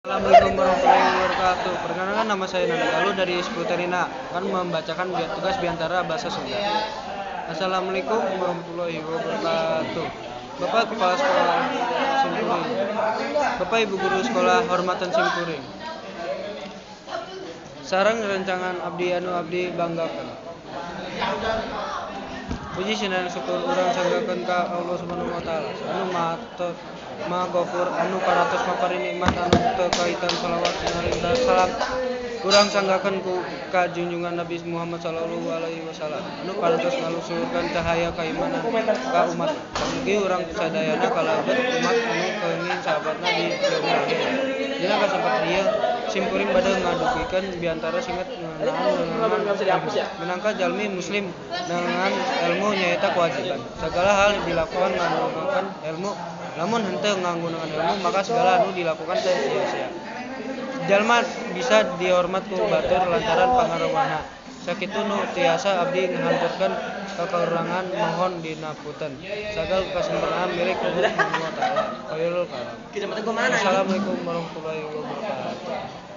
Assalamualaikum warahmatullahi wabarakatuh. Perkenalkan, nama saya Nanda Galuh dari Skuterina akan membacakan tugas biantara bahasa Sunda. Assalamualaikum warahmatullahi wabarakatuh. Bapak Kepala Sekolah Simkuring, Bapak Ibu Guru Sekolah Hormatan Simkuring, sareng rencangan abdi anu abdi banggakeun. Puji sinan syukur urang sanggakeun ka Allah Subhanahu wa taala anu Maha Ghafur anu karatos mapari nikmat anu teu kaitan shalawat sareng salam urang sanggakeun ka junjungan Nabi Muhammad sallallahu alaihi wasallam anu parantos ngalusurkeun cahaya keimanan ka umat. Mugi urang sadayana kalebet umat anu kenging sahabatna di dunia akhirat. Dina kasempatan ieu Simkuring bade ngadukikeun biantara singkat ngeunaan minangka jalmi muslim dengan ilmu nyaeta kewajiban. Segala hal dilakukan nggunakeun ilmu, lamun henteu nggunakeun ilmu maka segala anu dilakukan teh sia-sia. Jalma bisa dihormat ku batur lantaran pangaruhna. Sakitu nu tiasa abdi ngahaturkeun kakurangan mohon dinapunten. Sagal kasempurnaan milik Allah Subhanahu wa taala. Khairul kalam. Assalamualaikum warahmatullahi wabarakatuh.